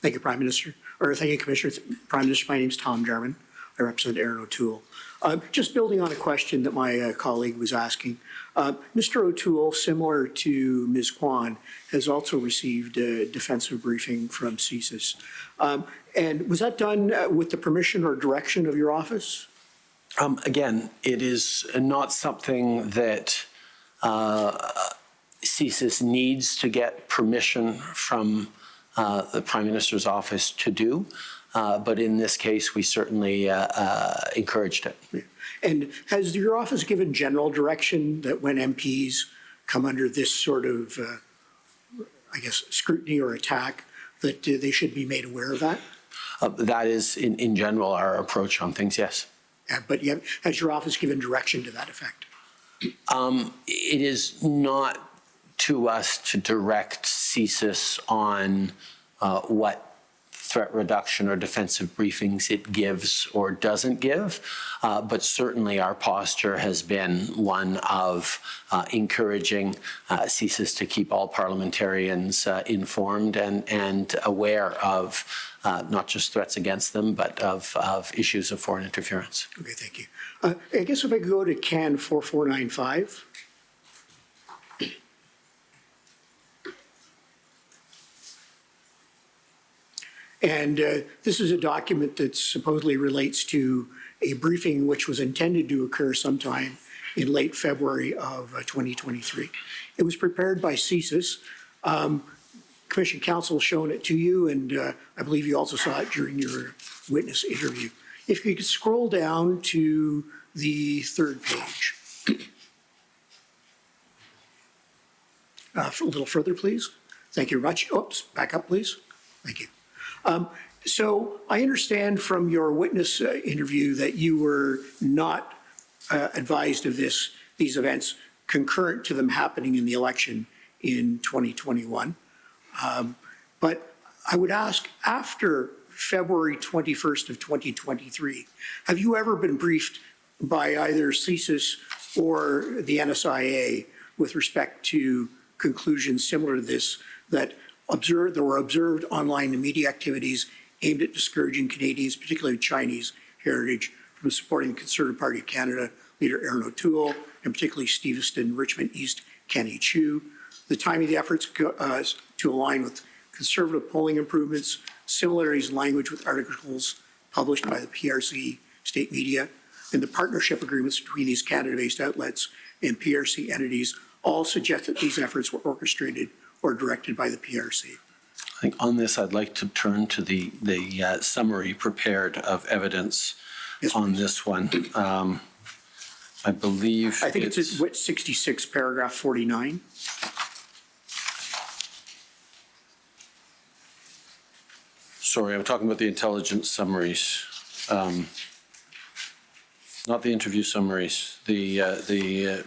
Thank you, Prime Minister, or thank you, Commissioner. Prime Minister, my name is Tom Jarman. I represent Aaron O'Toole. Just building on a question that my colleague was asking, Mr. O'Toole, similar to Ms. Kwan, has also received a defensive briefing from CSIS. And was that done with the permission or direction of your office? Again, it is not something that CSIS needs to get permission from the Prime Minister's office to do. But in this case, we certainly encouraged it. Yeah. And has your office given general direction that when MPs come under this sort of, I guess, scrutiny or attack, that they should be made aware of that? That is, in general, our approach on things, yes. But has your office given direction to that effect? It is not to us to direct CSIS on what threat reduction or defensive briefings it gives or doesn't give, but certainly our posture has been one of encouraging CSIS to keep all parliamentarians informed and aware of not just threats against them, but of issues of foreign interference. Okay, thank you. I guess if I could go to CAN 4495. And this is a document that supposedly relates to a briefing which was intended to occur sometime in late February of 2023. It was prepared by CSIS. Commission Counsel has shown it to you, and I believe you also saw it during your witness interview. If you could scroll down to the third page. A little further, please. Thank you very much. Oops, back up, please. Thank you. So I understand from your witness interview that you were not advised of these events concurrent to them happening in the election in 2021. But I would ask, after February 21st of 2023, have you ever been briefed by either CSIS or the NSIA with respect to conclusions similar to this that were observed online media activities aimed at discouraging Canadians, particularly Chinese heritage, from supporting the Conservative Party of Canada leader Aaron O'Toole, and particularly Steveston, Richmond East, Kenny Chu. The timing of the efforts to align with Conservative polling improvements, similarities in language with articles published by the PRC state media, and the partnership agreements between these Canada-based outlets and PRC entities all suggest that these efforts were orchestrated or directed by the PRC. I think on this, I'd like to turn to the summary prepared of evidence on this one. I believe I think it's 66, paragraph 49. Sorry, I'm talking about the intelligence summaries, not the interview summaries. The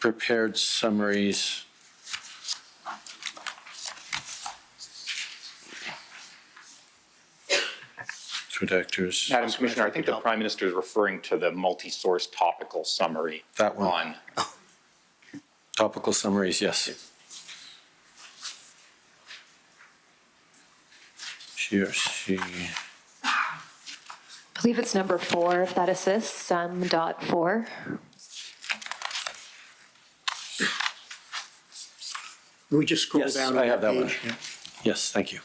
prepared summaries. Redactors. Madam Commissioner, I think the Prime Minister is referring to the multi-source topical summary. That one. Topical summaries, yes. She or she. I believe it's number 4, if that assists, .4. Can we just scroll down? I have that one. Yeah. Yes, thank you.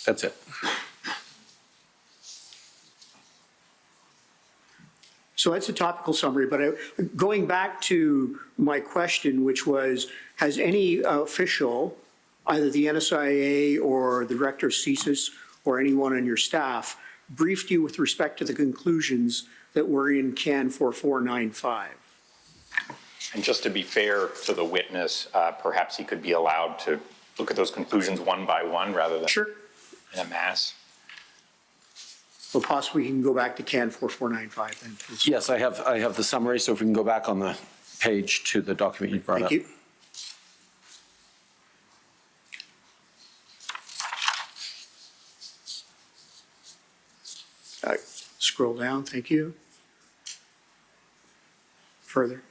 That's it. So that's a topical summary, but going back to my question, which was, has any official, either the NSIA or the director of CSIS or anyone on your staff, briefed you with respect to the conclusions that were in CAN 4495? And just to be fair to the witness, perhaps he could be allowed to look at those conclusions one by one rather than in a mass. Well, possibly you can go back to CAN 4495 then, please. Yes, I have the summary, so if we can go back on the page to the document you brought up. Thank you. Scroll down, thank you. Further.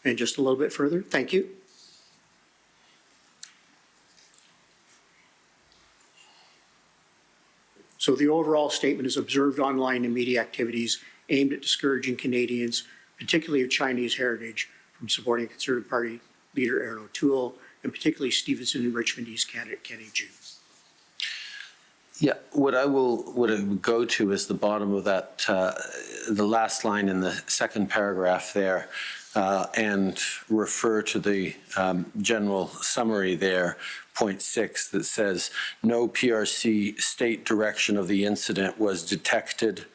And just a little bit further, thank you. So the overall statement is observed online and media activities aimed at discouraging Canadians, particularly of Chinese heritage, from supporting Conservative Party leader Aaron O'Toole, and particularly Stevenson and Richmond East candidate Kenny Jew. Yeah, what I would go to is the bottom of that, the last line in the second paragraph there, and refer to the general summary there, point 6, that says, no PRC state direction of the incident was detected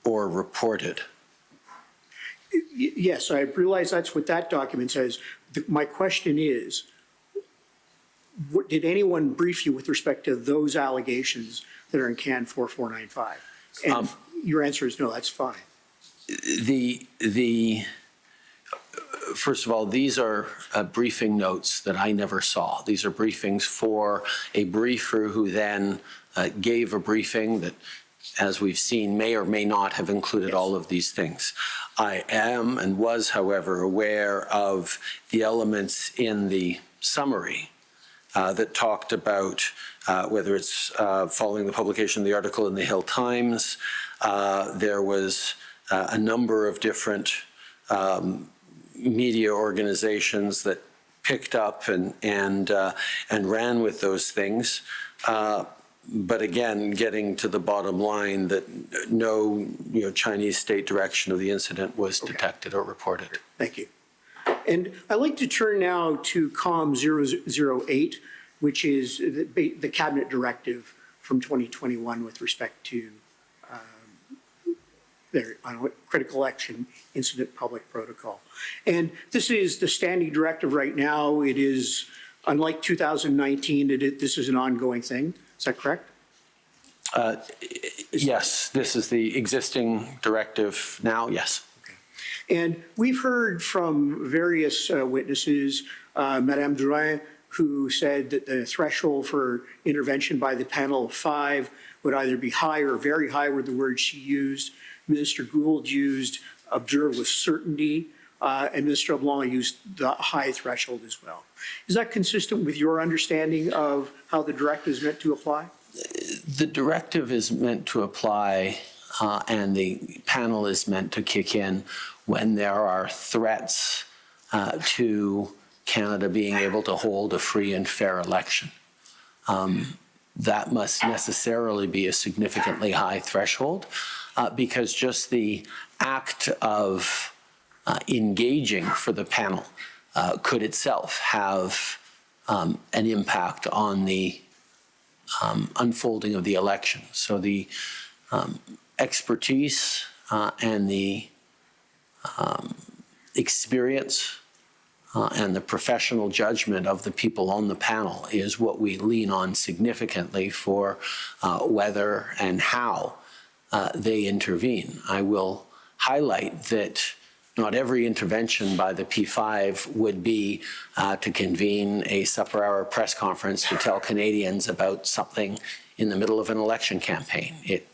or reported. Yes, I realize that's what that document says. My question is, did anyone brief you with respect to those allegations that are in CAN 4495? And your answer is no, that's fine. First of all, these are briefing notes that I never saw. These are briefings for a briefer who then gave a briefing that, as we've seen, may or may not have included all of these things. I am and was, however, aware of the elements in the summary that talked about whether it's following the publication of the article in the Hill Times. There was a number of different media organizations that picked up and ran with those things. But again, getting to the bottom line that no Chinese state direction of the incident was detected or reported. Thank you. And I'd like to turn now to COM 008, which is the cabinet directive from 2021 with respect to their critical action incident public protocol. And this is the standing directive right now. It is, unlike 2019, this is an ongoing thing. Is that correct? Yes, this is the existing directive now, yes. Okay. And we've heard from various witnesses, Madame Drouin, who said that the threshold for intervention by the panel of 5 would either be high or very high, were the words she used. Minister Gould used observe with certainty, and Minister LeBlanc used the high threshold as well. Is that consistent with your understanding of how the directive is meant to apply? The directive is meant to apply and the panel is meant to kick in when there are threats to Canada being able to hold a free and fair election. That must necessarily be a significantly high threshold because just the act of engaging for the panel could itself have an impact on the unfolding of the election. So the expertise and the experience and the professional judgment of the people on the panel is what we lean on significantly for whether and how they intervene. I will highlight that not every intervention by the P5 would be to convene a supper hour press conference to tell Canadians about something in the middle of an election campaign. It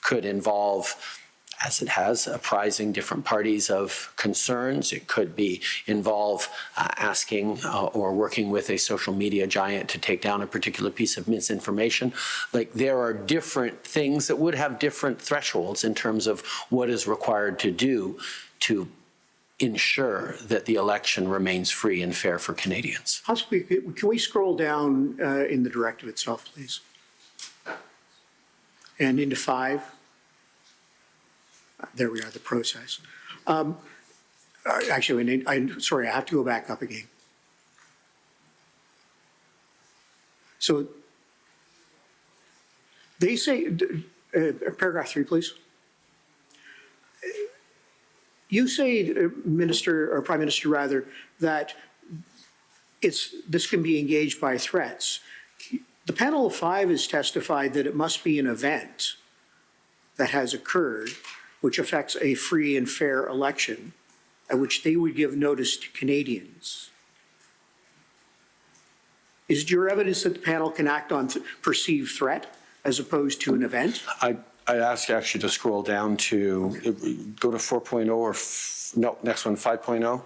could involve, as it has, apprising different parties of concerns. It could involve asking or working with a social media giant to take down a particular piece of misinformation. Like, there are different things that would have different thresholds in terms of what is required to do to ensure that the election remains free and fair for Canadians. Possibly, can we scroll down in the directive itself, please? And into 5. There we are, the process. Actually, I'm sorry, I have to go back up again. So they say, paragraph 3, please. You say, Minister, or Prime Minister rather, that this can be engaged by threats. The panel of 5 has testified that it must be an event that has occurred which affects a free and fair election, at which they would give notice to Canadians. Is your evidence that the panel can act on perceived threat as opposed to an event? I'd ask you actually to scroll down to, go to 4.0 or, no, next one, 5.0.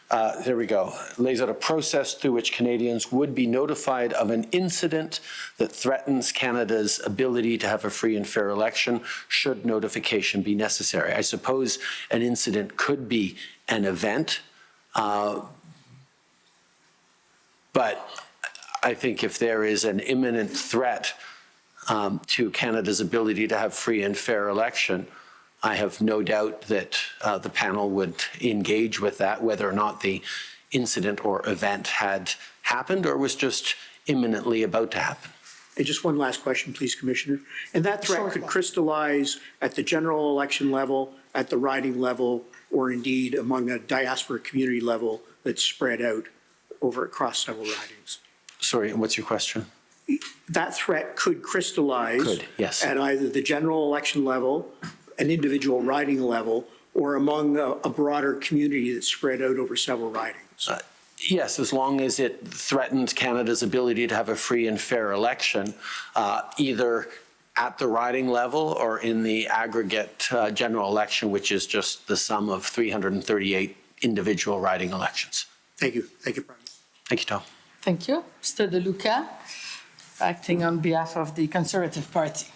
There we go. Lays out a process through which Canadians would be notified of an incident that threatens Canada's ability to have a free and fair election should notification be necessary. I suppose an incident could be an event, but I think if there is an imminent threat to Canada's ability to have free and fair election, I have no doubt that the panel would engage with that, whether or not the incident or event had happened or was just imminently about to happen. And just one last question, please, Commissioner. And that threat could crystallize at the general election level, at the riding level, or indeed among a diaspora community level that's spread out over across several ridings. Sorry, what's your question? That threat could crystallize Could, yes. at either the general election level, an individual riding level, or among a broader community that's spread out over several ridings. Yes, as long as it threatens Canada's ability to have a free and fair election, either at the riding level or in the aggregate general election, which is just the sum of 338 individual riding elections. Thank you. Thank you, Prime Minister. Thank you, Tom. Thank you. Mr. De Luca, acting on behalf of the Conservative Party.